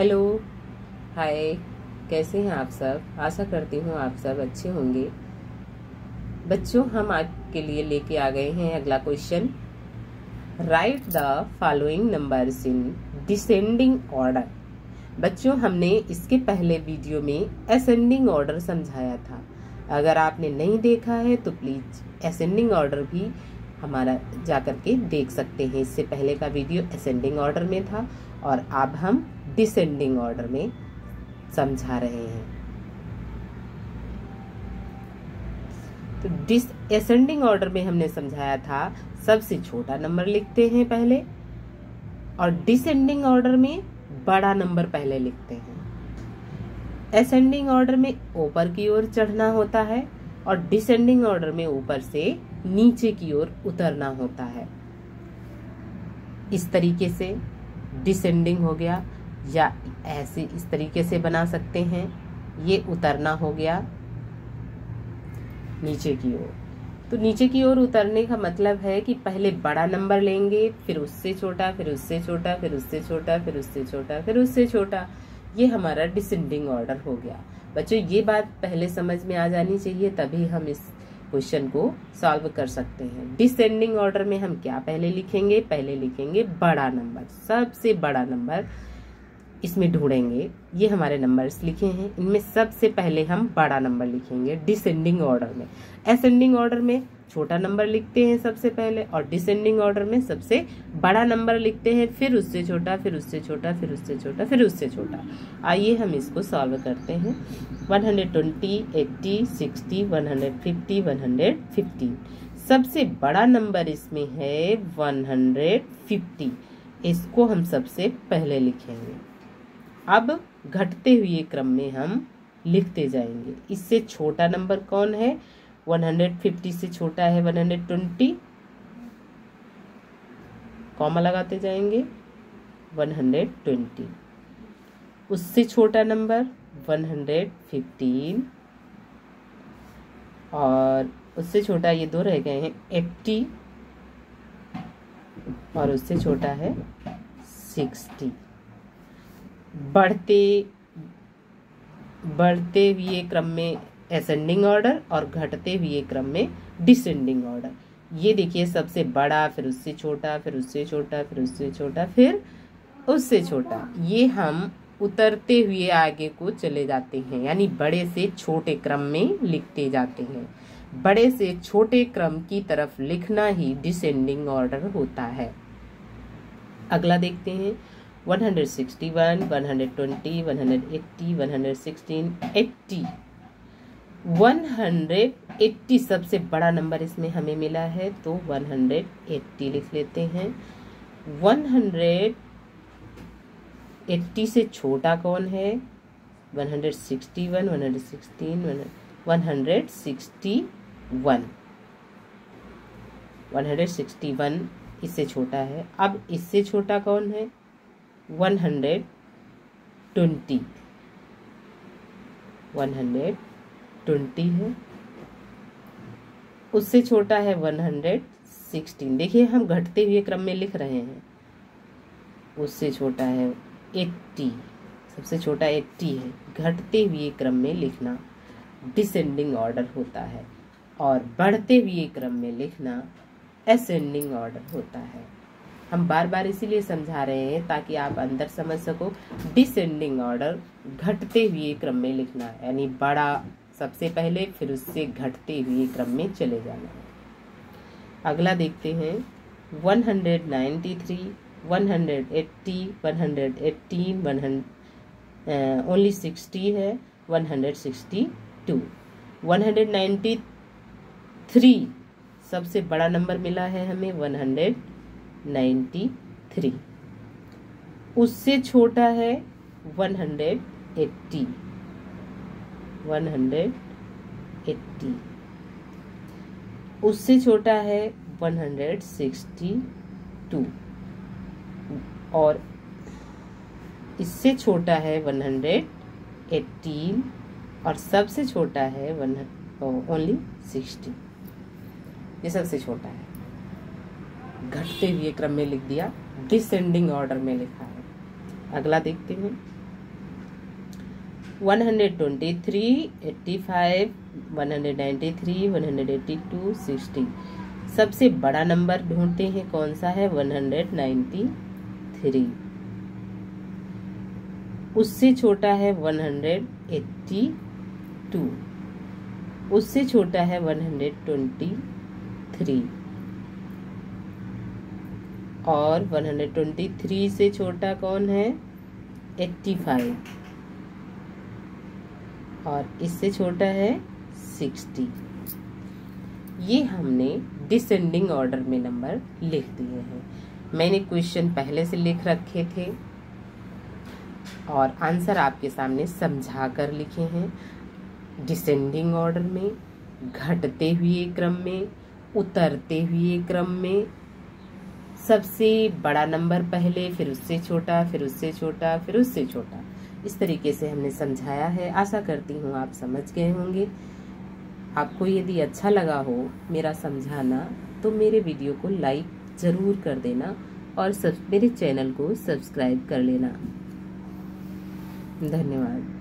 Hello, हाय। कैसे हैं आप सब? आशा करती हूँ आप सब अच्छे होंगे। बच्चों, हम आपके लिए लेके आ गए हैं अगला question. Right the following numbers in descending order. बच्चों, हमने इसके पहले वीडियो में असेंडिंग ऑर्डर समझाया था। अगर आपने नहीं देखा है तो प्लीज असेंडिंग ऑर्डर भी हमारा जाकर के देख सकते हैं। इससे पहले का वीडियो असेंडिंग ऑर्डर में था और अब हम डिसेंडिंग ऑर्डर में समझा रहे हैं। तो असेंडिंग ऑर्डर में हमने समझाया था सबसे छोटा नंबर लिखते हैं पहले, और डिसेंडिंग ऑर्डर में बड़ा नंबर पहले लिखते हैं। असेंडिंग ऑर्डर में ऊपर की ओर चढ़ना होता है और डिसेंडिंग ऑर्डर में ऊपर से नीचे की ओर उतरना होता है। इस तरीके से डिसेंडिंग हो गया, या ऐसे इस तरीके से बना सकते हैं। ये उतरना हो गया नीचे की ओर। तो नीचे की ओर उतरने का मतलब है कि पहले बड़ा नंबर लेंगे, फिर उससे छोटा, फिर उससे छोटा, फिर उससे छोटा, फिर उससे छोटा, फिर उससे छोटा। ये हमारा डिसेंडिंग ऑर्डर हो गया। बच्चों, ये बात पहले समझ में आ जानी चाहिए, तभी हम इस क्वेश्चन को सॉल्व कर सकते हैं। डिसेंडिंग ऑर्डर में हम क्या पहले लिखेंगे? पहले लिखेंगे बड़ा नंबर, सबसे बड़ा नंबर इसमें ढूंढेंगे। ये हमारे नंबर्स लिखे हैं, इनमें सबसे पहले हम बड़ा नंबर लिखेंगे डिसेंडिंग ऑर्डर में। असेंडिंग ऑर्डर में छोटा नंबर लिखते हैं सबसे पहले, और डिसेंडिंग ऑर्डर में सबसे बड़ा नंबर लिखते हैं, फिर उससे छोटा, फिर उससे छोटा, फिर उससे छोटा, फिर उससे छोटा। आइए हम इसको सॉल्व करते हैं। 120, 80, 60, 150, 115। सबसे बड़ा नंबर इसमें है 150। इसको हम सबसे पहले लिखेंगे। अब घटते हुए क्रम में हम लिखते जाएंगे। इससे छोटा नंबर कौन है? 150 से छोटा है 120, कॉमा लगाते जाएंगे 120। उससे छोटा नंबर 115, और उससे छोटा ये दो रह गए हैं 80, और उससे छोटा है 60। बढ़ते हुए क्रम में असेंडिंग ऑर्डर और घटते हुए क्रम में डिसेंडिंग ऑर्डर। ये देखिए, सबसे बड़ा, फिर उससे छोटा, फिर उससे छोटा, फिर उससे छोटा, फिर उससे छोटा। ये हम उतरते हुए आगे को चले जाते हैं, यानी बड़े से छोटे क्रम में लिखते जाते हैं। बड़े से छोटे क्रम की तरफ लिखना ही डिसेंडिंग ऑर्डर होता है। अगला देखते हैं। 161, 120, 180, 116, 80। 180 सबसे बड़ा नंबर इसमें हमें मिला है, तो 180 लिख लेते हैं। 180 से छोटा कौन है? 161, 116, 161। 161 इससे छोटा है। अब इससे छोटा कौन है? 120। 120 है। उससे छोटा है 116। देखिए, हम घटते हुए क्रम में लिख रहे हैं। उससे छोटा है 80, सबसे छोटा 80 है। घटते हुए क्रम में लिखना डिसेंडिंग ऑर्डर होता है, और बढ़ते हुए क्रम में लिखना असेंडिंग ऑर्डर होता है। हम बार बार इसीलिए समझा रहे हैं ताकि आप अंदर समझ सको। डिसेंडिंग ऑर्डर घटते हुए क्रम में लिखना, यानी बड़ा सबसे पहले, फिर उससे घटते हुए क्रम में चले जाना है। अगला देखते हैं। 193, 180, 118, ओनली 60 है, 162। 193 सबसे बड़ा नंबर मिला है हमें 193। उससे छोटा है 180। 180 उससे छोटा है 162, और इससे छोटा है 118, और सबसे छोटा है ओनली 60। ये सबसे छोटा है। घटते हुए क्रम में लिख दिया, डिसेंडिंग ऑर्डर में लिखा है। अगला देखते हैं। 123, 85, 193, 182, 60। सबसे बड़ा नंबर ढूंढते हैं, कौन सा है? 193। उससे छोटा है 182, उससे छोटा है 123, और 123 से छोटा कौन है? 85, और इससे छोटा है 60। ये हमने डिसेंडिंग ऑर्डर में नंबर लिख दिए हैं। मैंने क्वेश्चन पहले से लिख रखे थे और आंसर आपके सामने समझा कर लिखे हैं। डिसेंडिंग ऑर्डर में, घटते हुए क्रम में, उतरते हुए क्रम में, सबसे बड़ा नंबर पहले, फिर उससे छोटा, फिर उससे छोटा, फिर उससे छोटा। इस तरीके से हमने समझाया है। आशा करती हूँ आप समझ गए होंगे। आपको यदि अच्छा लगा हो मेरा समझाना तो मेरे वीडियो को लाइक ज़रूर कर देना और मेरे चैनल को सब्सक्राइब कर लेना। धन्यवाद।